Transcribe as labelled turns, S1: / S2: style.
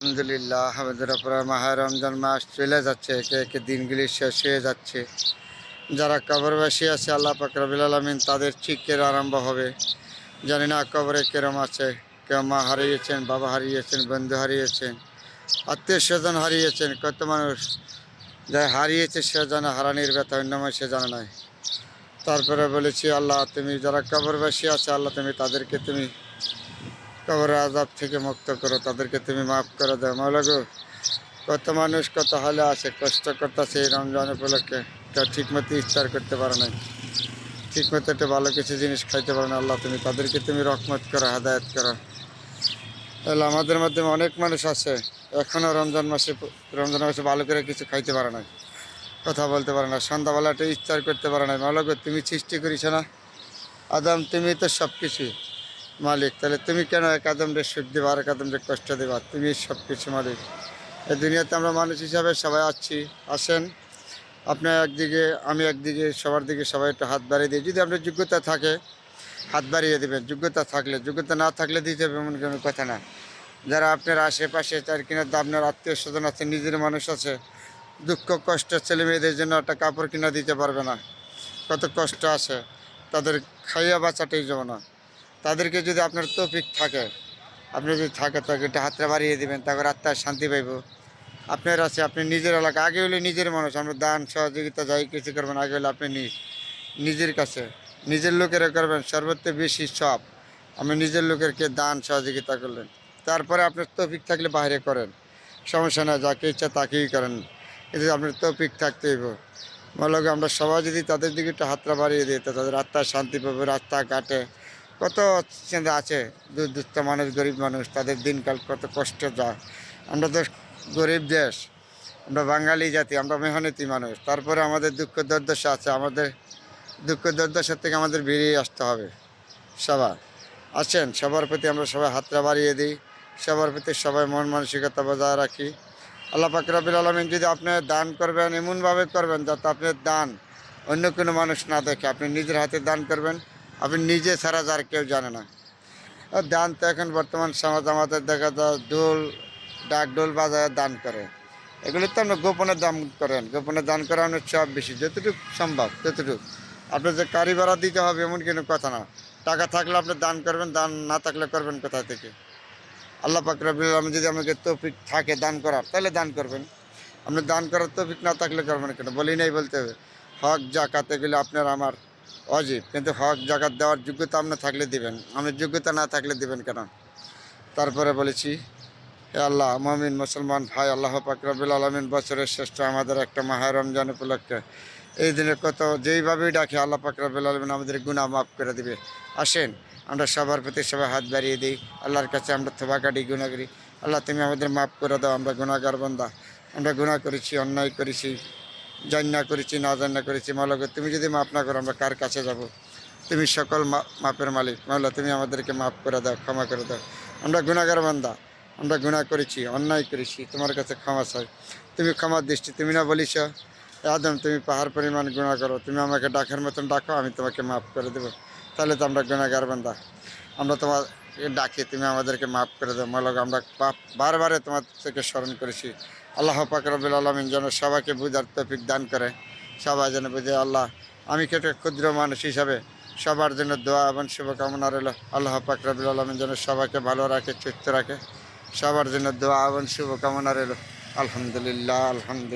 S1: আলহামদুলিল্লাহ, আমাদের উপরে মাহে রমজান মাস চলে যাচ্ছে, একে একে দিনগুলি শেষ হয়ে যাচ্ছে। যারা কবরবাসী আছে আল্লাহ পাক রব্বুল আলামিন তাদের চিকের আরম্ভ হবে। জানি না কবরে কেরম আছে, কেউ মা হারিয়েছেন, বাবা হারিয়েছেন, বন্ধু হারিয়েছেন, আত্মীয় স্বজন হারিয়েছেন। কত মানুষ যা হারিয়েছে সে জানে, হারানির ব্যথা অন্য সে জানে নাই। তারপরে বলেছি আল্লাহ তুমি যারা কবরবাসী আছে আল্লাহ তুমি তাদেরকে তুমি কবরের আযাব থেকে মুক্ত করো, তাদেরকে তুমি মাফ করে দাও মাওলা গো। কত মানুষ কত হালে আছে, কষ্ট করতেছে এই রমজান উপলক্ষে, কেউ ঠিকমতো ইফতার করতে পারে না, ঠিকমতো একটা ভালো কিছু জিনিস খাইতে পারে না। আল্লাহ তুমি তাদেরকে তুমি রহমত করো, হেদায়েত করো। তাহলে আমাদের মাধ্যমে অনেক মানুষ আছে এখনও রমজান মাসে ভালো করে কিছু খাইতে পারে না, কথা বলতে পারে না, সন্ধ্যাবেলাটা ইফতার করতে পারে না। মাওলা গো তুমি সৃষ্টি করিস না আদম, তুমি তো সব কিছুই মালিক, তাহলে তুমি কেন এক আদমরে সুখ দেবা আর এক আদমরে কষ্ট দেবা? তুমি সব কিছু মালিক। এই দুনিয়াতে আমরা মানুষ হিসাবে সবাই আসেন, আপনি একদিকে আমি একদিকে, সবার দিকে সবাই একটু হাত বাড়িয়ে দিই। যদি আপনার যোগ্যতা থাকে হাত বাড়িয়ে দেবেন, যোগ্যতা থাকলে, যোগ্যতা না থাকলে দিতে হবে এমন কোনো কথা না। যারা আপনার আশেপাশে তার কিনা আপনার আত্মীয় স্বজন আছে, নিজের মানুষ আছে, দুঃখ কষ্ট ছেলে মেয়েদের জন্য একটা কাপড় কিনা দিতে পারবে না, কত কষ্ট আছে, তাদের খাইয়া বাঁচাতেই যাব না। তাদেরকে যদি আপনার তৌফিক থাকে, আপনি যদি থাকে তাকে একটা হাতটা বাড়িয়ে দেবেন, তারপর আত্মার শান্তি পাইব। আপনার আছে, আপনি নিজের এলাকা, আগে হলে নিজের মানুষ, আমরা দান সহযোগিতা যাই কিছু করবেন, আগে হলে আপনি নিজের কাছে নিজের লোকেরা করবেন সর্বত্র বেশি সব। আপনি নিজের লোকেরকে দান সহযোগিতা করলেন, তারপরে আপনার তৌফিক থাকলে বাইরে করেন, সমস্যা না, যাকে ইচ্ছা তাকেই করেন, কিন্তু আপনার তৌফিক থাকতে হইব। মনে আমরা সবাই যদি তাদের দিকে একটু হাতটা বাড়িয়ে দিই তো তাদের আত্মার শান্তি পাবে। রাস্তা ঘাটে কত চিন্তা আছে, দুস্থ মানুষ, গরিব মানুষ, তাদের দিনকাল কত কষ্ট যায়। আমরা তো গরিব দেশ, আমরা বাঙালি জাতি, আমরা মেহনতি মানুষ, তারপরে আমাদের দুঃখ দুর্দশা আছে। আমাদের দুঃখ দুর্দশা থেকে আমাদের বেরিয়ে আসতে হবে। সবাই আছেন, সবার প্রতি আমরা সবাই হাতটা বাড়িয়ে দিই, সবার প্রতি সবাই মন মানসিকতা বজায় রাখি। আল্লাহ পাক রব্বুল আলামিন যদি আপনি দান করবেন এমনভাবে করবেন যাতে আপনার দান অন্য কোনো মানুষ না দেখে, আপনি নিজের হাতে দান করবেন, আপনি নিজে ছাড়া যার কেউ জানে না। আর দান তো এখন বর্তমান সমাজ আমাদের দেখা যায় ডাক ডোল বাজায় দান করে, এগুলো তো আপনি গোপনে দান করেন, গোপনে দান করা আপনার সব বেশি, যতটুকু সম্ভব ততটুকু। আপনার যে কারি ভাড়া দিতে হবে এমন কোনো কথা না, টাকা থাকলে আপনি দান করবেন, দান না থাকলে করবেন কোথা থেকে? আল্লাহ পাক রব্বুল আলামিন যদি আমাকে তৌফিক থাকে দান করার তাহলে দান করবেন, আপনি দান করার তৌফিক না থাকলে করবেন কেন? বলি নাই বলতে হবে হক জাকাত এগুলো আপনার আমার অজীব, কিন্তু হক জাকাত দেওয়ার যোগ্যতা আপনার থাকলে দিবেন, আপনার যোগ্যতা না থাকলে দিবেন কেন? তারপরে বলেছি হে আল্লাহ, মুমিন মুসলমান ভাই, আল্লাহ পাক রব্বুল আলামিন বছরের শ্রেষ্ঠ আমাদের একটা মাহে রমজান উপলক্ষে এই দিনে কত যেইভাবেই ডাকে আল্লাহ পাক রব্বুল আলামিন আমাদের গুনাহ মাফ করে দিবে। আসেন আমরা সবার প্রতি সবাই হাত বাড়িয়ে দিই, আল্লাহর কাছে আমরা তওবা করি, গুনাহ করি। আল্লাহ তুমি আমাদের মাফ করে দাও, আমরা গুনাহগার বান্দা, আমরা গুনাহ করেছি, অন্যায় করেছি, জান্না করেছি, না জান্না করেছি। মাওলা গো তুমি যদি মাফ না করো আমরা কার কাছে যাব? তুমি সকল মাপের মালিক। মাওলা তুমি আমাদেরকে মাফ করে দাও, ক্ষমা করে দাও। আমরা গুনাহগার বান্দা, আমরা গুনাহ করেছি, অন্যায় করেছি, তোমার কাছে ক্ষমা চাই। তুমি ক্ষমার দৃষ্টি, তুমি না বলিস আদম তুমি পাহাড় পরিমাণ গুনাহ করো, তুমি আমাকে ডাকের মতন ডাকো, আমি তোমাকে মাফ করে দেবো। তাহলে তো আমরা গুনাহগার বান্দা, আমরা তোমার ডাকি, তুমি আমাদেরকে মাফ করে দাও। মাওলা গো আমরা বারবারে তোমার থেকে স্মরণ করেছি। আল্লাহ পাক রব্বুল আলামিন যেন সবাইকে বুঝার তৌফিক দান করে, সবাই যেন বুঝে। আল্লাহ আমি একটা ক্ষুদ্র মানুষ হিসাবে সবার জন্য দোয়া এবং শুভকামনা রইল। আল্লাহ পাক রব্বুল আলামিন যেন সবাইকে ভালো রাখে, সুস্থ রাখে, সবার জন্য দোয়া এবং শুভকামনা রইল। আলহামদুলিল্লাহ, আলহামদুলিল্লাহ।